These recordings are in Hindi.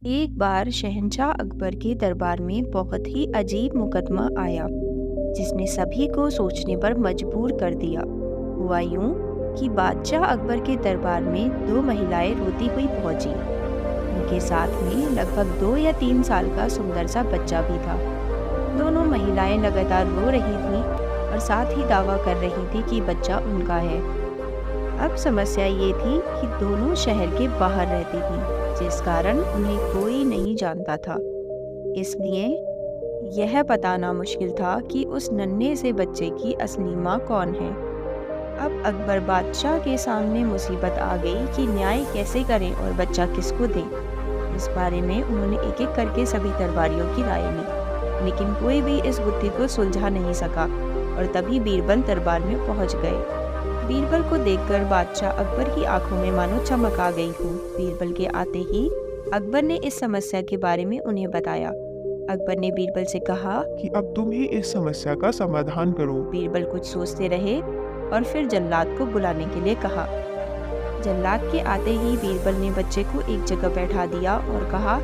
एक बार शहंशाह अकबर के दरबार में बहुत ही अजीब मुकदमा आया जिसने सभी को सोचने पर मजबूर कर दिया। हुआ यूं कि बादशाह अकबर के दरबार में दो महिलाएं रोती हुई पहुंची। उनके साथ में लगभग 2 या 3 साल का सुंदर सा बच्चा भी था। दोनों महिलाएं लगातार रो रही थीं और साथ ही दावा कर रही थी कि बच्चा उनका है। अब समस्या ये थी कि दोनों शहर के बाहर रहती थीं, जिस कारण उन्हें कोई नहीं जानता था। इसलिए यह बताना मुश्किल था कि उस नन्हे से बच्चे की असली माँ कौन है। अब अकबर बादशाह के सामने मुसीबत आ गई कि न्याय कैसे करें और बच्चा किसको दें। इस बारे में उन्होंने एक एक करके सभी दरबारियों की राय ली, लेकिन कोई भी इस बुद्धि को सुलझा नहीं सका। और तभी बीरबल दरबार में पहुंच गए। बीरबल को देखकर बादशाह अकबर की आंखों में मानो चमक आ गई हो। बीरबल के आते ही अकबर ने इस समस्या के बारे में उन्हें बताया। अकबर ने बीरबल से कहा कि अब तुम ही इस समस्या का समाधान करो। बीरबल कुछ सोचते रहे और फिर जल्लाद को बुलाने के लिए कहा। जल्लाद के आते ही बीरबल ने बच्चे को एक जगह बैठा दिया और कहा,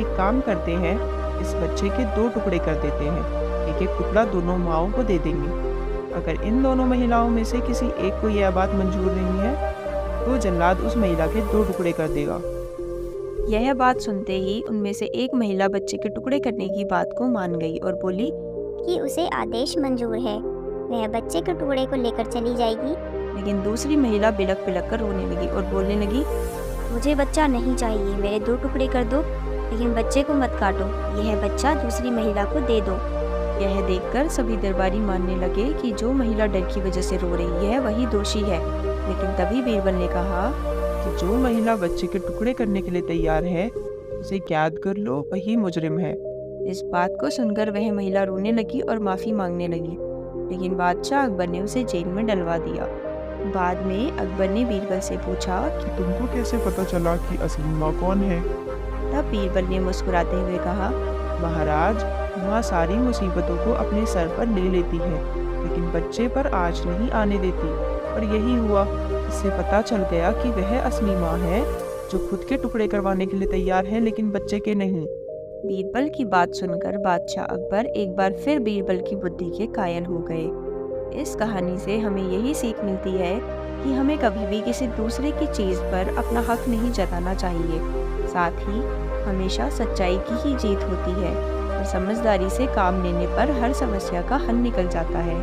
एक काम करते हैं, इस बच्चे के 2 टुकड़े कर देते हैं। एक एक टुकड़ा दोनों माओं को दे देंगे। अगर इन दोनों महिलाओं में से किसी एक को यह बात मंजूर नहीं है तो जल्लाद उस महिला के 2 टुकड़े कर देगा। यह बात सुनते ही उनमें से एक महिला बच्चे के टुकड़े करने की बात को मान गई और बोली कि उसे आदेश मंजूर है, वह बच्चे के टुकड़े को लेकर चली जाएगी। लेकिन दूसरी महिला बिलक बिलक कर रोने लगी और बोलने लगी, मुझे बच्चा नहीं चाहिए, मेरे 2 टुकड़े कर दो, लेकिन बच्चे को मत काटो, यह बच्चा दूसरी महिला को दे दो। यह देखकर सभी दरबारी मानने लगे कि जो महिला डर की वजह से रो रही है वही दोषी है। लेकिन तभी बीरबल ने कहा कि जो महिला बच्चे के टुकड़े करने के लिए तैयार है उसे कैद कर लो, वही मुजरिम है। इस बात को सुनकर वह महिला रोने लगी और माफ़ी मांगने लगी। लेकिन बादशाह अकबर ने उसे जेल में डलवा दिया। बाद में अकबर ने बीरबल से पूछा कि तुमको कैसे पता चला कि असली माँ कौन है? तब बीरबल ने मुस्कुराते हुए कहा, महाराज, माँ सारी मुसीबतों को अपने सर पर ले लेती है, लेकिन बच्चे पर आँच नहीं आने देती। और यही हुआ, इससे पता चल गया कि वह असली माँ है जो खुद के टुकड़े करवाने के लिए तैयार है, लेकिन बच्चे के नहीं। बीरबल की बात सुनकर बादशाह अकबर एक बार फिर बीरबल की बुद्धि के कायल हो गए। इस कहानी से हमें यही सीख मिलती है कि हमें कभी भी किसी दूसरे की चीज़ पर अपना हक नहीं जताना चाहिए। साथ ही हमेशा सच्चाई की ही जीत होती है और समझदारी से काम लेने पर हर समस्या का हल निकल जाता है।